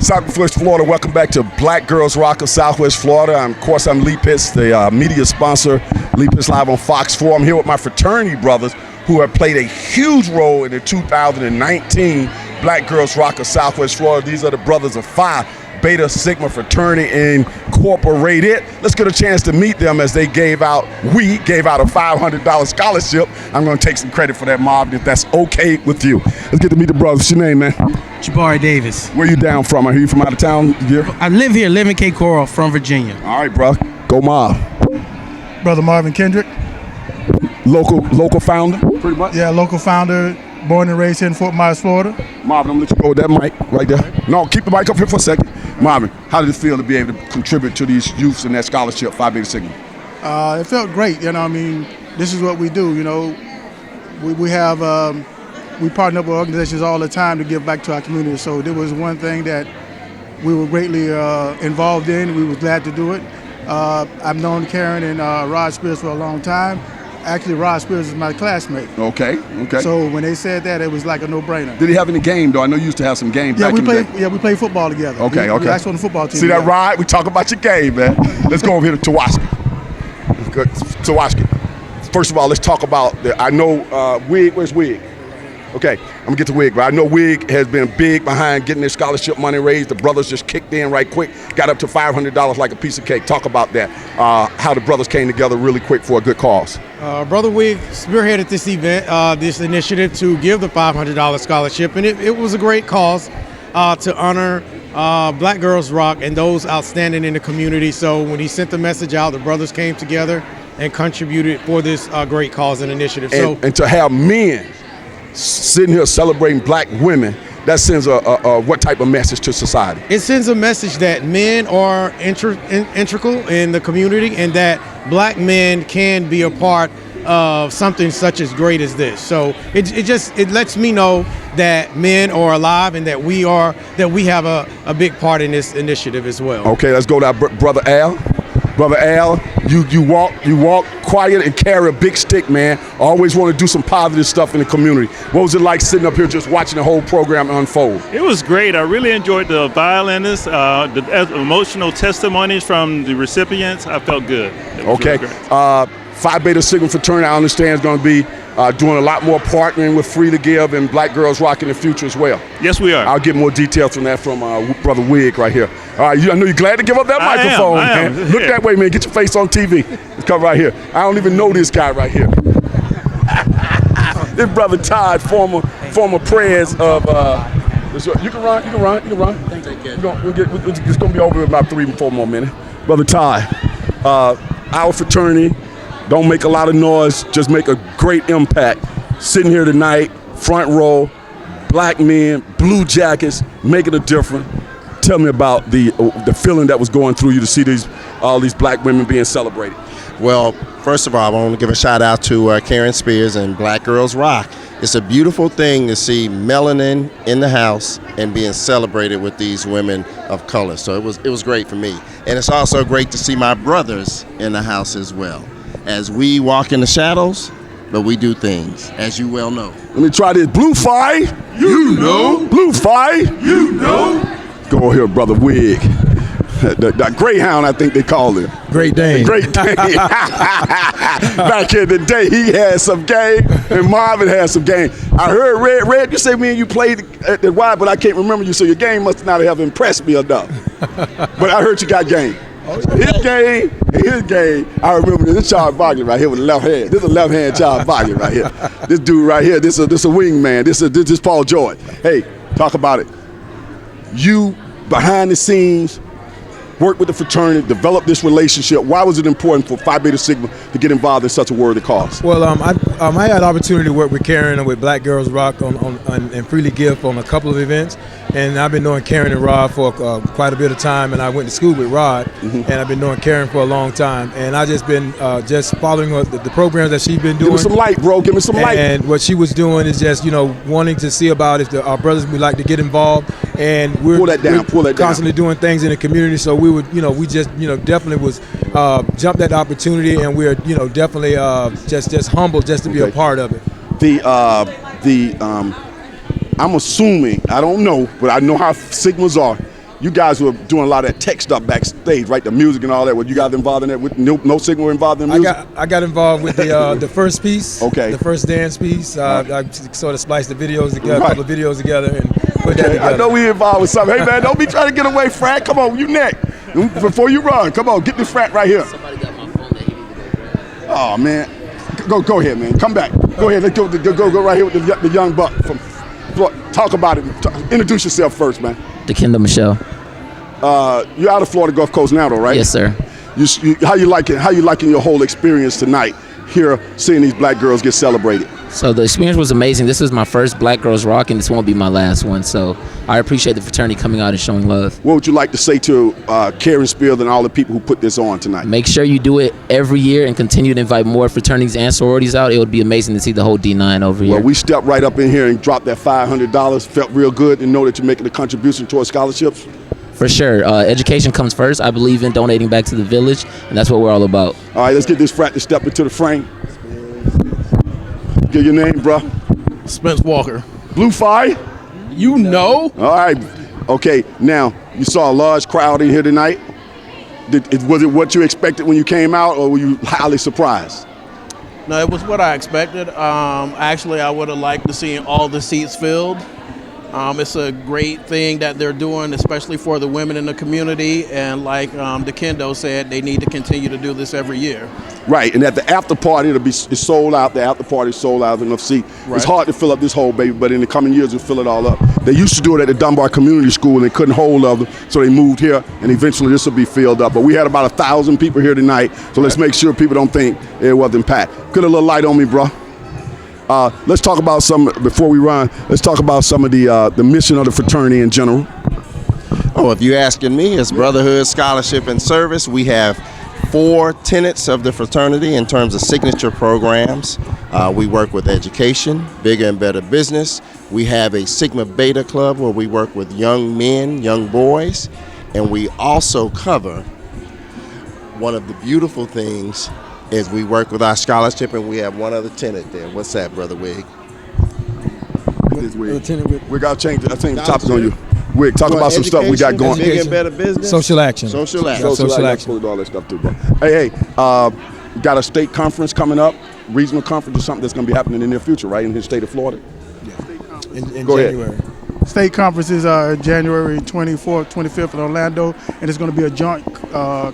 Southwest Florida, welcome back to Black Girls Rock of Southwest Florida. Of course, I'm Lee Pitts, the media sponsor, Lee Pitts Live on Fox 4. I'm here with my fraternity brothers who have played a huge role in the 2019 Black Girls Rock of Southwest Florida. These are the brothers of Phi Beta Sigma Fraternity Incorporated. Let's get a chance to meet them as we gave out a $500 scholarship. I'm going to take some credit for that, Marvin, if that's okay with you. Let's get to meet the brothers. What's your name, man? Jabari Davis. Where you down from? Are you from out of town here? I live here, live in Cape Coral, from Virginia. All right, bro. Go Marv. Brother Marvin Kendrick. Local founder, pretty much? Yeah, local founder, born and raised here in Fort Myers, Florida. Marvin, I'm going to let you go with that mic right there. No, keep the mic up here for a second. Marvin, how did it feel to be able to contribute to these youths and that scholarship, Phi Beta Sigma? It felt great, I mean, this is what we do, we partner up with organizations all the time to give back to our community. So there was one thing that we were greatly involved in. We were glad to do it. I've known Karen and Rod Spears for a long time. Actually, Rod Spears is my classmate. Okay. So when they said that, it was like a no-brainer. Did he have any game, though? I know you used to have some games back in the day. Yeah, we played football together. Okay. We actually on the football team. See that, Rod? We talk about your game, man. Let's go over here to Tawaski. First of all, let's talk about, I know Wig, where's Wig? Okay, I'm gonna get to Wig, but I know Wig has been big behind getting their scholarship money raised. The brothers just kicked in right quick, got up to $500 like a piece of cake. Talk about that, how the brothers came together really quick for a good cause. Brother Wig spearheaded this event, this initiative to give the $500 scholarship, and it was a great cause to honor Black Girls Rock and those outstanding in the community. So when he sent the message out, the brothers came together and contributed for this great cause and initiative. And to have men sitting here celebrating black women, that sends what type of message to society? It sends a message that men are integral in the community and that black men can be a part of something such as great as this. So it lets me know that men are alive and that we have a big part in this initiative as well. Okay, let's go to our brother Al. Brother Al, you walk quiet and carry a big stick, man. Always want to do some positive stuff in the community. What was it like sitting up here just watching the whole program unfold? It was great. I really enjoyed the violinists, the emotional testimonies from the recipients. I felt good. Okay. Really Phi Beta Sigma Fraternity, I understand, is going to be doing a lot more partnering with Free to Give and Black Girls Rock in the future as well. Yes, we are. I'll get more details from that from Brother Wig right here. All right, I know you're glad to give up that microphone, man. Look that way, man. Get your face on TV. Let's come right here. I don't even know this guy right here. This brother Todd, former prez of. You can run. Take care. It's going to be over in about 3 or 4 more minutes. Brother Todd, our fraternity. Don't make a lot of noise, just make a great impact. Sitting here tonight, front row, black men, blue jackets, making a difference. Tell me about the feeling that was going through you to see all these black women being celebrated. Well, first of all, I want to give a shout out to Karen Spears and Black Girls Rock. It's a beautiful thing to see melanin in the house and being celebrated with these women of color. So it was great for me. And it's also great to see my brothers in the house as well. As we walk in the shadows, but we do things, as you well know. Let me try this. Blue Phi, you know. Blue Phi, you know. Go here, Brother Wig. The Greyhound, I think they call it. Great Dane. Great Dane. Back in the day, he had some game, and Marvin had some game. I heard Red, you say me and you played at the Y, but I can't remember you, so your game must not have impressed me enough. But I heard you got game. His game, I remember this Charles Barkley right here with the left hand. This is a left hand Charles Barkley right here. This dude right here, this a wing man. This is Paul George. Hey, talk about it. You behind the scenes, work with the fraternity, develop this relationship. Why was it important for Phi Beta Sigma to get involved in such a worthy cause? Well, I had the opportunity to work with Karen and with Black Girls Rock and Freely Give on a couple of events. And I've been knowing Karen and Rod for quite a bit of time, and I went to school with Rod, and I've been knowing Karen for a long time. And I just been just following the programs that she's been doing. Give me some light, bro. Give me some light. And what she was doing is just, wanting to see about if our brothers would like to get involved. And we're constantly doing things in the community. So we would, we just, definitely was jumped at the opportunity, and we're, definitely just humbled just to be a part of it. I'm assuming, I don't know, but I know how Sigmas are. you guys were doing a lot of that tech stuff backstage, right? The music and all that. Were you guys involved in that? With no Sigma involved in music? I got involved with the first piece. Okay. The first dance piece. I sort of spliced the videos together, a couple of videos together, and put that together. I know we involved with something. Hey man, don't be trying to get away, Frat. Come on, you next. Before you run, come on, get this Frat right here. Somebody got my phone that he needed to go grab. Oh man, go ahead, man. Come back. Go ahead. Let's go right here with the young buck from Florida. Talk about it. Introduce yourself first, man. Kendall Michelle. You're out of Florida Gulf Coast now, though, right? Yes, sir. How you liking your whole experience tonight? Here, seeing these black girls get celebrated. So the experience was amazing. This was my first Black Girls Rock, and this won't be my last one. So I appreciate the fraternity coming out and showing love. What would you like to say to Karen Spears and all the people who put this on tonight? Make sure you do it every year and continue to invite more fraternities and sororities out. It would be amazing to see the whole D9 over here. Well, we stepped right up in here and dropped that $500. Felt real good to know that you're making a contribution towards scholarships. For sure. Education comes first. I believe in donating back to the village, and that's what we're all about. All right, let's get this frat to step into the frame. Give your name, bro. Spence Walker. Blue Fire? You know? All right. Okay, now, you saw a large crowd in here tonight. Was it what you expected when you came out, or were you highly surprised? No, it was what I expected. Actually, I would have liked to see all the seats filled. It's a great thing that they're doing, especially for the women in the community. And like the Kendo said, they need to continue to do this every year. Right, and at the after party, it's sold out. The after party is sold out, enough seat. Right. It's hard to fill up this whole baby, but in the coming years, we'll fill it all up. They used to do it at the Dunbar Community School, and they couldn't hold of them, so they moved here, and eventually this will be filled up. But we had about 1,000 people here tonight, so let's make sure people don't think it wasn't packed. Put a little light on me, bro. Let's talk about before we run, let's talk about some of the mission of the fraternity in general. Oh, if you're asking me, it's brotherhood, scholarship, and service. We have 4 tenets of the fraternity in terms of signature programs. We work with education, bigger and better business. We have a Sigma Beta Club where we work with young men, young boys, and we also cover one of the beautiful things is we work with our scholarship, and we have one other tenet there. What's that, Brother Wig? This Wig. We got to change it. I think the topic on you. Wig, talk about some stuff we got going. Bigger and better business. Social action. Social action. Social action. All that stuff too, bro. Hey, got a state conference coming up, regional conference or something that's going to be happening in the near future, right, in the state of Florida? In Go January. ahead. State conferences are January 24th, 25th in Orlando, and it's going to be a joint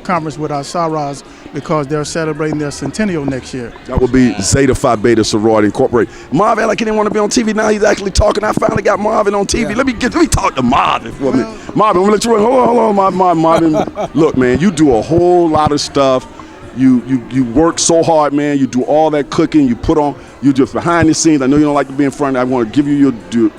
conference with our Saras because they're celebrating their centennial next year. That will be Zeta Phi Beta Sorority Incorporated. Marvin, like he didn't want to be on TV. Now he's actually talking. I finally got Marvin on TV. Yeah. Let me talk to Marvin for a minute. Marvin, I'm gonna let you run. Hold on, Marvin. Look, man, you do a whole lot of stuff. You work so hard, man. You do all that cooking. You put on. You just behind the scenes. I know you don't like to be in front. I want to give you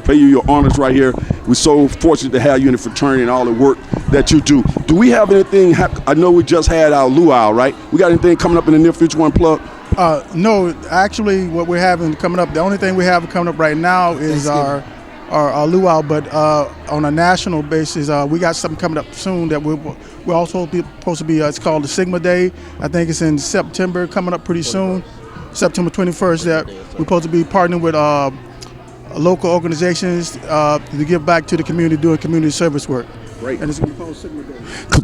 pay you your honors right here. We're so fortunate to have you in the fraternity and all the work that you do. Do we have anything? I know we just had our luau, right? We got anything coming up in the near future? One plug? No, actually, what we're having coming up. The only thing we have coming up right now is our luau, but on a national basis, we got something coming up soon that we're also supposed to be. It's called the Sigma Day. I think it's in September, coming up pretty soon, September 21st. That we're supposed to be partnering with local organizations to give back to the community, doing community service work. Great. And it's going to be called Sigma Day.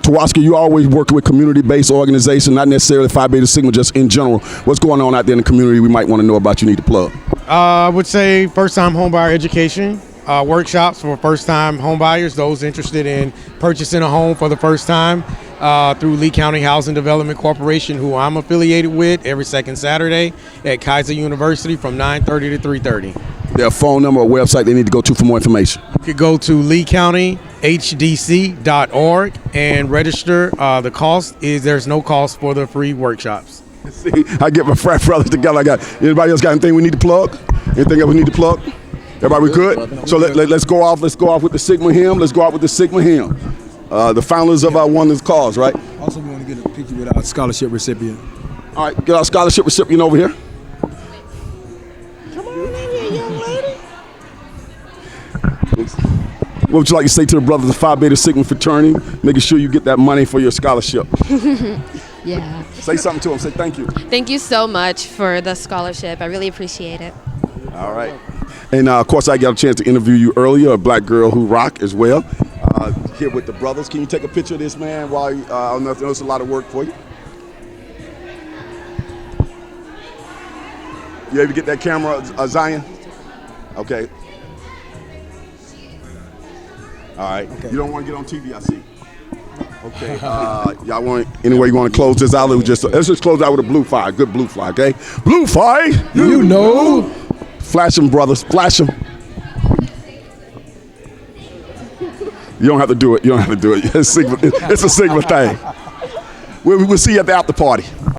Tawaski, you always working with community-based organizations, not necessarily Phi Beta Sigma, just in general. What's going on out there in the community we might want to know about you need to plug? I would say first-time homebuyer education. Workshops for first-time home buyers, those interested in purchasing a home for the first time through Lee County Housing Development Corporation, who I'm affiliated with, every second Saturday at Kaiser University from 9:30 to 3:30. Their phone number or website they need to go to for more information? You could go to leecountyhdc.org and register. The cost is there's no cost for the free workshops. See, I get my frat brothers together. Anybody else got anything we need to plug? Anything else we need to plug? Everybody, we good? So let's go off. Let's go off with the Sigma hymn. Let's go out with the Sigma hymn. The founders of our Wonders cause, right? Also, we want to get a picture with our scholarship recipient. All right, get our scholarship recipient over here. Come on in here, young lady. What would you like to say to the brothers of Phi Beta Sigma fraternity, making sure you get that money for your scholarship? Yeah. Say something to them. Say thank you. Thank you so much for the scholarship. I really appreciate it. All right. And, of course, I got a chance to interview you earlier, a black girl who rock as well. here with the brothers. Can you take a picture of this, man? While I know it's a lot of work for you. You able to get that camera, Zion? Okay. All right. Okay. You don't want to get on TV, I see. Okay. Y'all want anyway? You want to close this out? Let's just close out with a blue fire. Good blue fire, okay? Blue fire. You know. Flash them, brothers. Flash them. You don't have to do it. You don't have to do it. It's a Sigma thing. We'll see you at the after party.